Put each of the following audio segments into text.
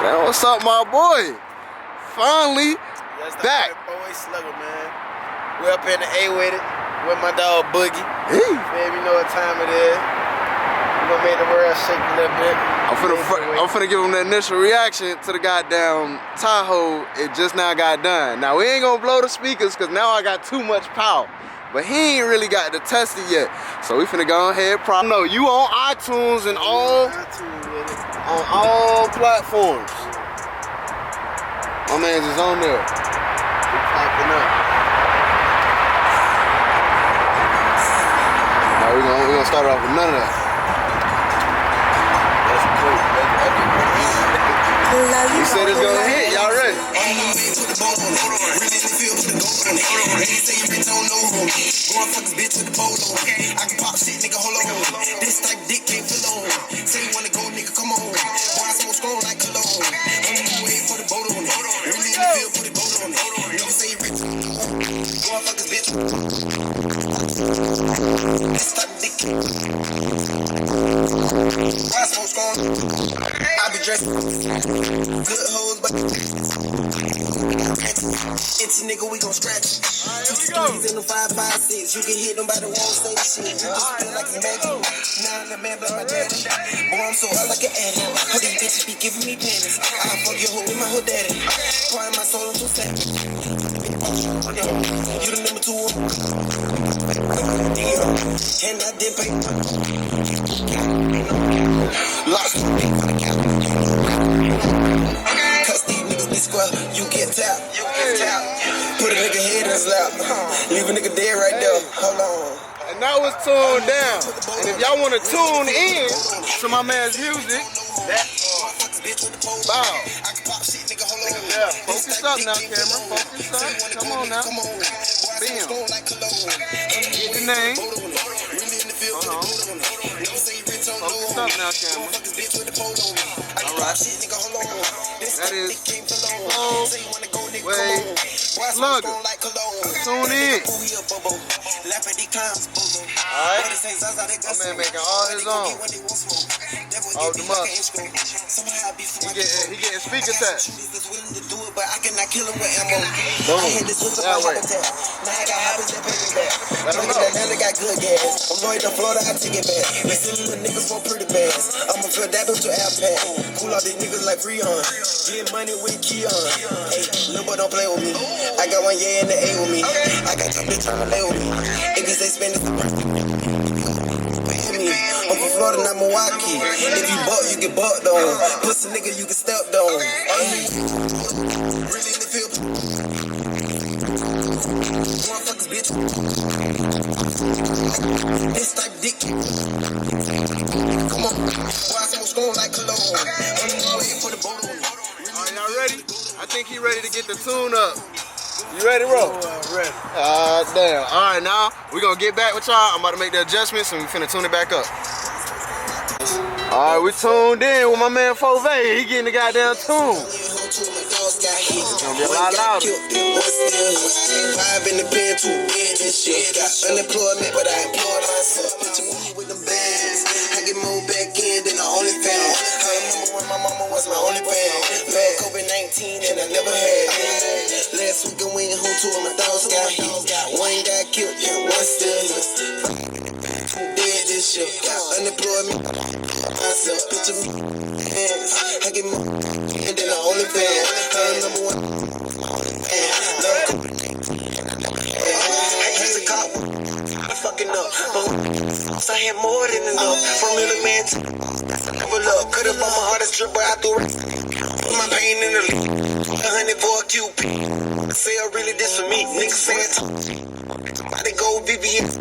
Man, what's up, my boy? Finally back. 4wayslugga, man. We up in the A with it with my dog Boogie. Hey. Man, you know what time it is. We gonna make the world shake a little bit. I'm finna give him the initial reaction to the goddamn Tahoe. It just now got done. Now we ain't gonna blow the speakers because now I got too much power. But he ain't really got to test it yet. So we finna go ahead. No, you on iTunes and all on all platforms. My man's is on there. We popping up. Now we gonna start off with none of that. That's cool. He said it's gonna hit. Y'all ready? I be dressed good hoes, but it's a nigga, we gon' scratch. Two threes in the 5.56. You can hit them by the wall, say the shit. You just feel like a magic. Now the man bless my daddy. Boy, I'm so hot like an addict. All these bitches be giving me panties. I fuck your hoe with my hoe daddy. Pouring my soul into savage. You the number 2. And I did pay. Lost the big for the count. Cause these niggas be square, you get tapped. Put a nigga head in his lap. Leave a nigga dead right there. Hold on. And now it's tuned down. And if y'all want to tune in to my man's music, that bow. Yeah, focus up now, camera. Focus up. Come on now. Bam. Get the name. Hold on. Focus up now, camera. Alright. That is 4wayslugga. Tune in. Alright. My man making all his own. All the muscle. He getting speaker test. Boom. That way. Let him know. Got good gas. I'm Lloyd the Florida, I take it back. We still little niggas for pretty bags. I'ma fill that bitch with Alpac. Pull all these niggas like Freon. Get money with Keon. Hey, no boy don't play with me. I got one yeah and the A with me. I got two bitch tryna lay with me. If you say spend it, I'm from Florida, not Milwaukee. If you buck, you get bucked on. Pussy nigga, you get stepped on. Really in the field. Motherfuckers, bitch. This type dick. Come on. Why so strong like cologne? I'm waiting for the boat. Alright, y'all ready? I think he ready to get the tune up. You ready, bro? Ready. Damn. Alright, now we gonna get back with y'all. I'm about to make the adjustments and we finna tune it back up. Alright, we tuned in with my man 4Way. He getting the goddamn tune. It's gonna be a lot louder. Vibe in the bed too big and shit. Got unemployment, but I employed myself. Put your money with them bands. I get more back in than the only fan. I remember when my mama was my only fan. Bad COVID-19 and I never had. Last week I went home to my dogs got hit. One got killed, yeah, one still here. Dead this shit. Got unemployment, myself. Put your hands. I get more and then the only fan. Number 1. Fucking up, I had more than enough. From little man to never look. Could've bought my hardest trip, but I threw it. Put my pain in the lead. 100 for a QP. I say I really this for me. Niggas saying somebody go VVS.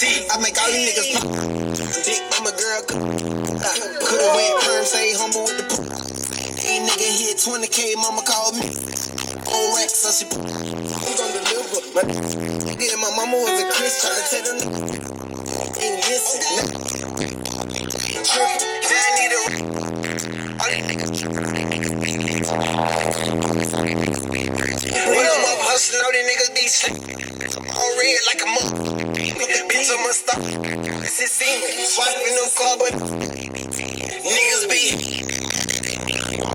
I make all these niggas pop. Dick, I'm a girl. Could've went perm, say humble with the poop. Ain't nigga hit 20K, mama called me. Old rack, so she gon' deliver. Yeah, my mama was a Christian. Tryna tell them ain't listen. I need a all these niggas. When I'm up hustling, all these niggas be slick. All red like a mother. Bitch, I'ma stop. This is semen. Swiping them car, but niggas be Oh,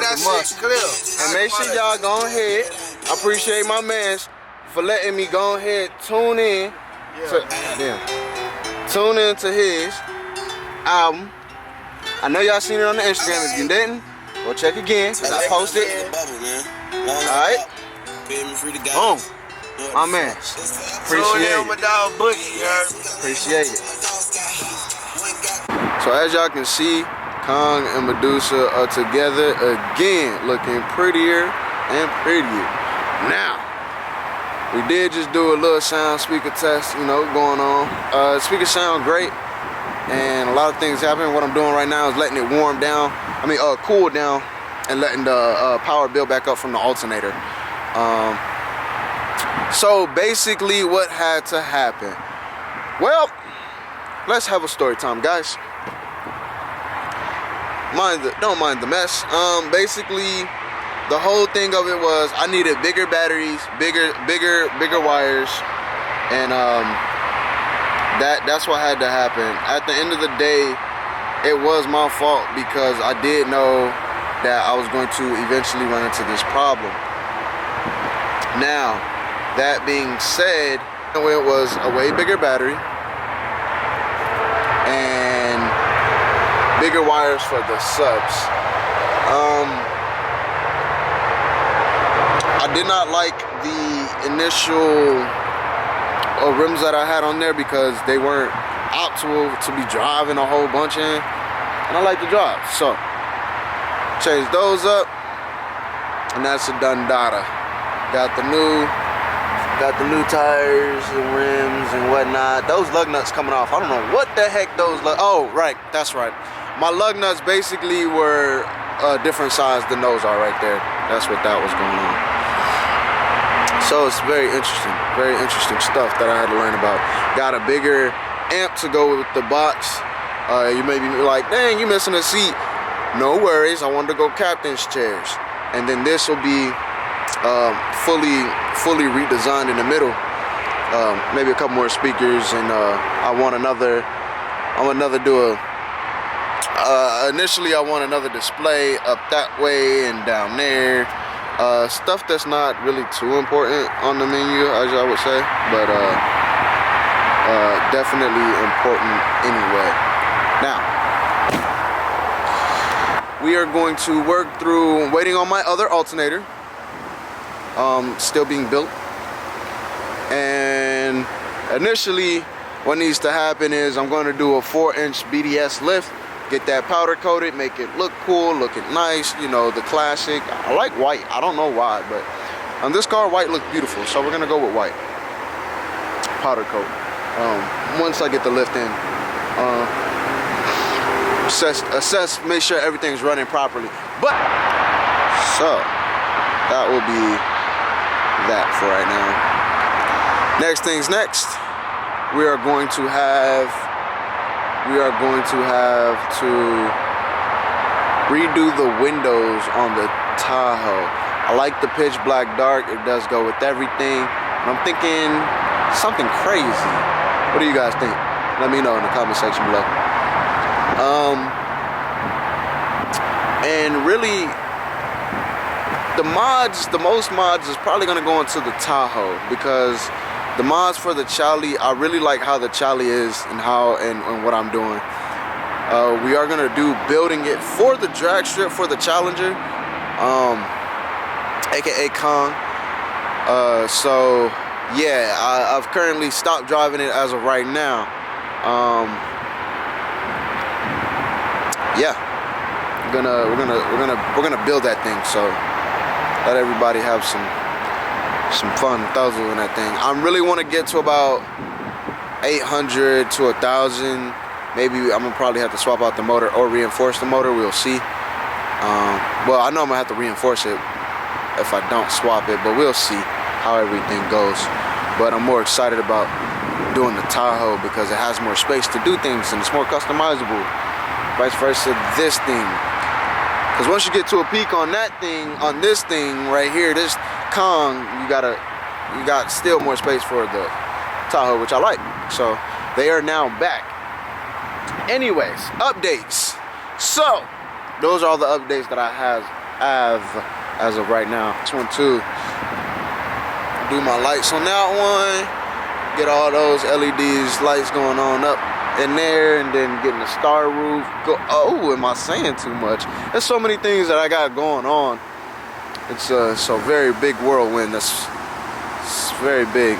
the must. Clear. And make sure y'all go ahead. I appreciate my mans for letting me go ahead tune in. Tune in to his album. I know y'all seen it on the Instagram. If you didn't, go check again. I posted. Alright. Boom. My man. Appreciate it. Appreciate it. So as y'all can see, Kong and Medusa are together again, looking prettier and prettier. Now, we did just do a little sound speaker test, you know, going on. Speakers sound great, and a lot of things happen. What I'm doing right now is letting it warm down, cool down, and letting the power build back up from the alternator. So basically what had to happen? Well, let's have a story time, guys. Don't mind the mess. Basically, the whole thing of it was I needed bigger batteries, bigger wires, and that's what had to happen. At the end of the day, it was my fault because I did know that I was going to eventually run into this problem. Now, that being said, it was a way bigger battery and bigger wires for the subs. I did not like the initial rims that I had on there because they weren't optimal to be driving a whole bunch in, and I like to drive, so changed those up, and that's a done data. Got the new tires and rims and whatnot. Those lug nuts coming off. I don't know what the heck those oh, right, that's right. My lug nuts basically were a different size than those are right there. That's what that was going on. So it's very interesting stuff that I had to learn about. Got a bigger amp to go with the box. You may be like, dang, you missing a seat. No worries, I wanted to go captain's chairs. And then this will be fully redesigned in the middle. Maybe a couple more speakers, and initially I want another display up that way and down there. Stuff that's not really too important on the menu, as I would say, but definitely important anyway. Now, we are going to work through waiting on my other alternator, still being built. And initially what needs to happen is I'm going to do a 4-inch BDS lift, get that powder coated, make it look cool, looking nice, you know, the classic. I like white, I don't know why, but on this car white looks beautiful, so we're gonna go with white powder coat. Once I get the lift in, assess, make sure everything's running properly. But so that will be that for right now. Next things next, we are going to have to redo the windows on the Tahoe. I like the pitch black dark, it does go with everything. And I'm thinking something crazy. What do you guys think? Let me know in the comment section below. And really, the most mods is probably gonna go into the Tahoe, because the mods for the Charlie, I really like how the Charlie is and what I'm doing. We are gonna do building it for the drag strip for the Challenger, aka Kong. So yeah, I've currently stopped driving it as of right now. Yeah, we're gonna build that thing. So let everybody have some fun thuzzle in that thing. I really want to get to about 800 to 1,000. Maybe I'm gonna probably have to swap out the motor or reinforce the motor. We'll see. Well, I know I'm gonna have to reinforce it if I don't swap it, but we'll see how everything goes. But I'm more excited about doing the Tahoe because it has more space to do things and it's more customizable. Vice versa, this thing. Because once you get to a peak on that thing, on this thing right here, this Kong, you got still more space for the Tahoe, which I like. So they are now back. Anyways, updates. So, those are all the updates that I have as of right now. This one too. Do my lights on that one. Get all those LEDs lights going on up in there, and then getting the star roof. Oh, am I saying too much? There's so many things that I got going on. It's a very big whirlwind. It's very big.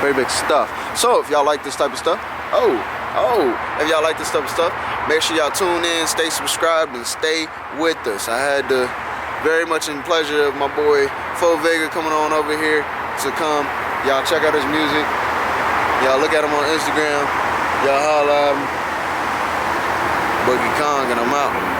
Very big stuff. So if y'all like this type of stuff, if y'all like this type of stuff, make sure y'all tune in, stay subscribed, and stay with us. I had the very much in pleasure of my boy 4wayslugga coming on over here to come. Y'all check out his music. Y'all look at him on Instagram. Y'all holla at him. Boogie Kong, and I'm out.